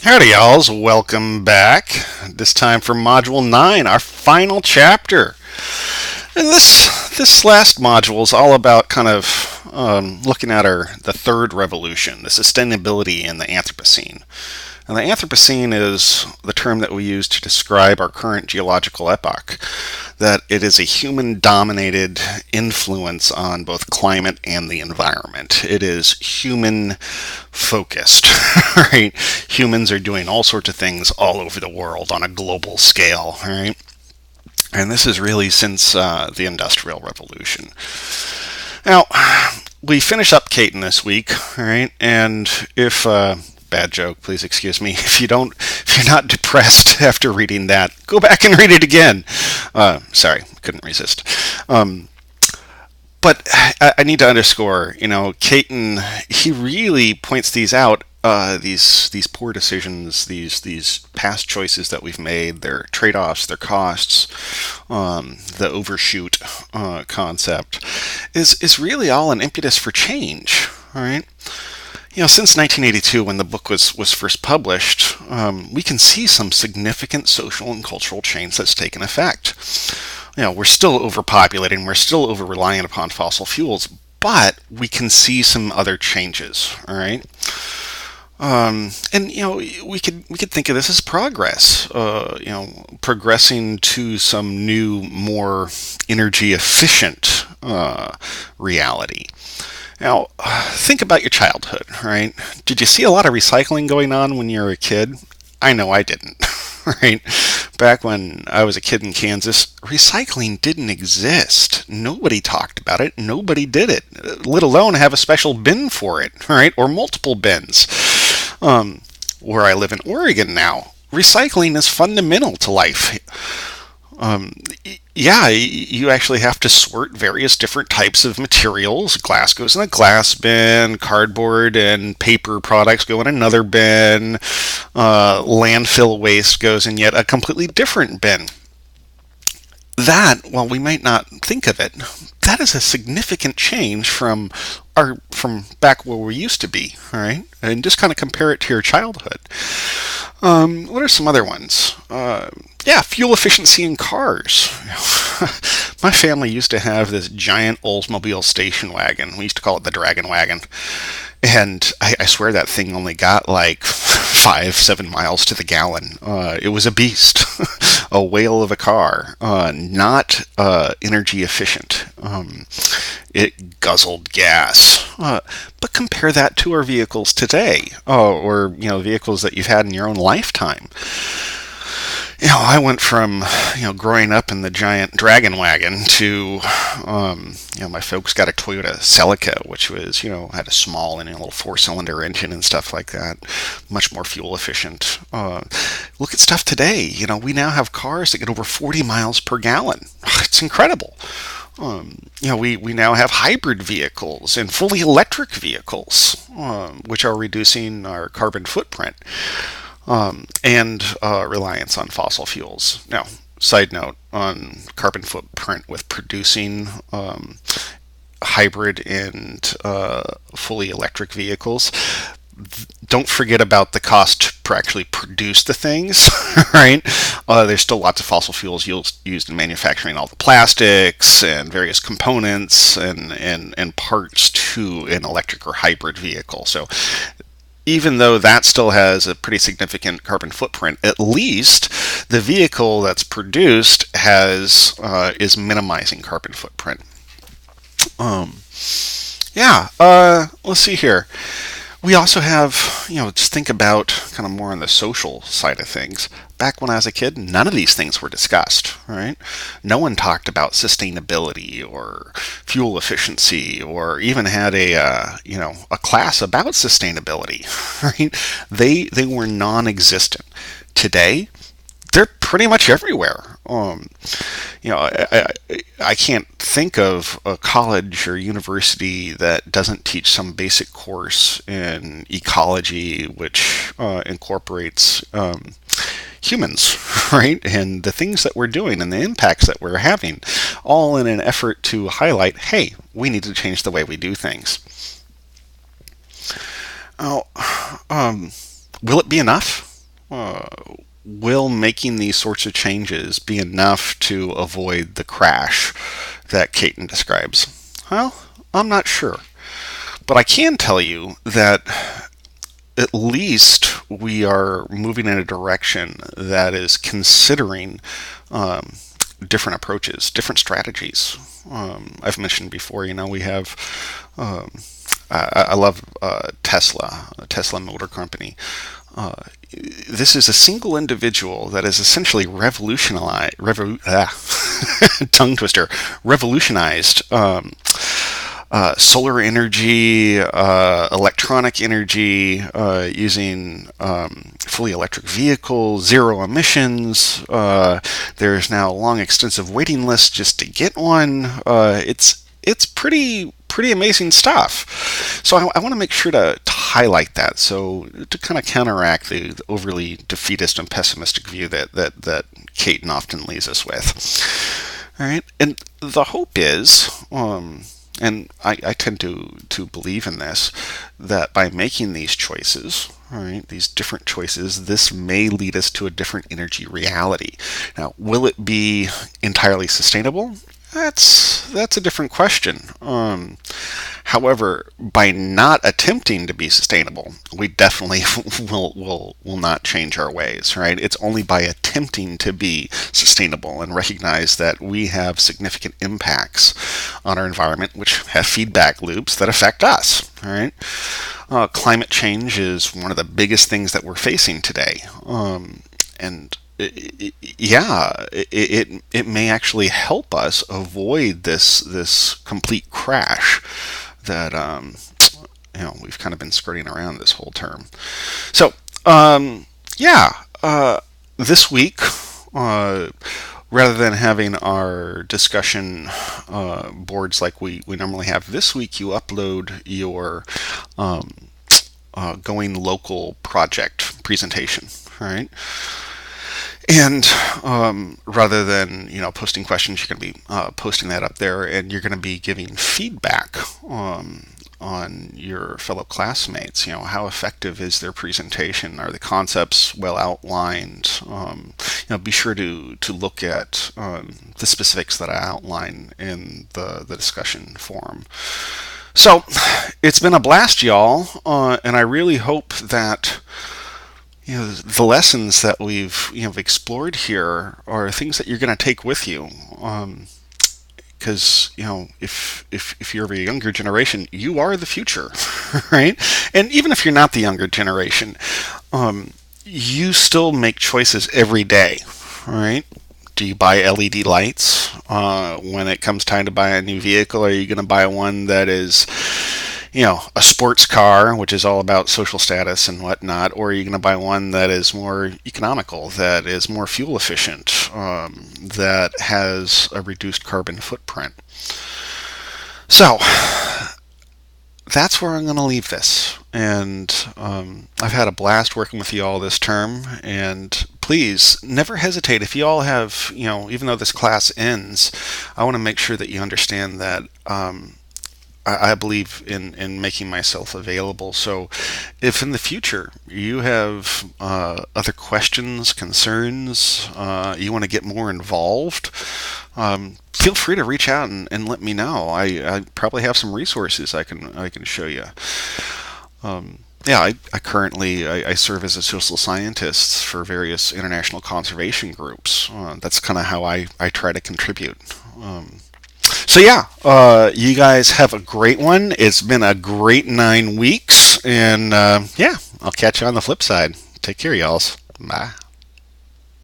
Howdy, y'alls. Welcome back. This time for Module 9, our final chapter. And this last module is all about kind of looking at the third revolution, the sustainability in the Anthropocene. And the Anthropocene is the term that we use to describe our current geological epoch, that it is a human-dominated influence on both climate and the environment. It is human-focused, right? Humans are doing all sorts of things all over the world on a global scale, right? And this is really since the Industrial Revolution. Now, we finish up Caton this week, all right? And if bad joke, please excuse me. If you're not depressed after reading that, go back and read it again. Sorry, couldn't resist. But I need to underscore, Caton, he really points these out. These poor decisions, these past choices that we've made, their trade-offs, their costs, the overshoot concept, is really all an impetus for change. All right. Since 1982, when the book was first published, we can see some significant social and cultural change that's taken effect. We're still overpopulating, we're still over-reliant upon fossil fuels, but we can see some other changes, all right? We could think of this as progress, progressing to some new, more energy efficient reality. Now, think about your childhood, right? Did you see a lot of recycling going on when you were a kid? I know I didn't, right? Back when I was a kid in Kansas, recycling didn't exist. Nobody talked about it. Nobody did it, let alone have a special bin for it, right? Or multiple bins. Where I live in Oregon now, recycling is fundamental to life. You actually have to sort various different types of materials. Glass goes in a glass bin, cardboard and paper products go in another bin, landfill waste goes in yet a completely different bin. That, while we might not think of it, that is a significant change from back where we used to be, all right? And just kind of compare it to your childhood. What are some other ones? Fuel efficiency in cars. My family used to have this giant Oldsmobile station wagon. We used to call it the Dragon Wagon. And I swear that thing only got like 5-7 miles to the gallon. It was a beast, a whale of a car, not energy efficient. It guzzled gas. But compare that to our vehicles today, or vehicles that you've had in your own lifetime. I went from, growing up in the giant Dragon Wagon to, my folks got a Toyota Celica, which was, had a small and a little 4-cylinder engine and stuff like that, much more fuel efficient. Look at stuff today. We now have cars that get over 40 miles per gallon. It's incredible. We now have hybrid vehicles and fully electric vehicles, which are reducing our carbon footprint. And reliance on fossil fuels. Now, side note on carbon footprint with producing hybrid and fully electric vehicles. Don't forget about the cost to actually produce the things, right? There's still lots of fossil fuels used in manufacturing all the plastics and various components and parts to an electric or hybrid vehicle. So even though that still has a pretty significant carbon footprint, at least the vehicle that's produced is minimizing carbon footprint. Let's see here. We also have, just think about kind of more on the social side of things. Back when I was a kid, none of these things were discussed, right? No one talked about sustainability or fuel efficiency or even had a class about sustainability, right? They were non-existent. Today, they're pretty much everywhere. I can't think of a college or university that doesn't teach some basic course in ecology, which incorporates humans, right? And the things that we're doing and the impacts that we're having, all in an effort to highlight, hey, we need to change the way we do things. Will it be enough? uh, will making these sorts of changes be enough to avoid the crash that Caton describes? Well, I'm not sure. But I can tell you that at least we are moving in a direction that is considering um, different approaches, different strategies. I've mentioned before, we have. Um, I love Tesla Motor Company. Uh, this is a single individual that has essentially tongue twister, revolutionized solar energy, electronic energy, using fully electric vehicles, zero emissions. There's now a long, extensive waiting list just to get one. It's pretty amazing stuff. So I want to make sure to highlight that, so to kind of counteract the overly defeatist and pessimistic view that Caton often leaves us with. All right, and the hope is, and I tend to believe in this, that by making these choices, all right, these different choices, this may lead us to a different energy reality. Now, will it be entirely sustainable? That's a different question. However, by not attempting to be sustainable, we definitely will not change our ways, right? It's only by attempting to be sustainable and recognize that we have significant impacts on our environment, which have feedback loops that affect us, all right? Climate change is one of the biggest things that we're facing today, and it may actually help us avoid this complete crash that we've kind of been skirting around this whole term. So yeah, this week, rather than having our discussion boards like we normally have, this week you upload your going local project presentation, right? And rather than posting questions, you're going to be posting that up there, and you're going to be giving feedback on your fellow classmates. How effective is their presentation? Are the concepts well outlined? Be sure to look at the specifics that I outline in the discussion forum. So it's been a blast, y'all, and I really hope that the lessons that we've explored here are things that you're going to take with you. Because if you're of a younger generation, you are the future, right? And even if you're not the younger generation, you still make choices every day, right? Do you buy LED lights when it comes time to buy a new vehicle? Are you going to buy one that is a sports car, which is all about social status and whatnot, or are you going to buy one that is more economical, that is more fuel efficient, that has a reduced carbon footprint? So that's where I'm going to leave this. And I've had a blast working with you all this term. And please never hesitate. If you all have, even though this class ends, I want to make sure that you understand that I believe in making myself available. So if in the future you have other questions, concerns, you want to get more involved, feel free to reach out and let me know. I probably have some resources I can show you. I currently I serve as a social scientist for various international conservation groups. That's kind of how I try to contribute. So you guys have a great one. It's been a great 9 weeks, and I'll catch you on the flip side. Take care, y'alls. Bye.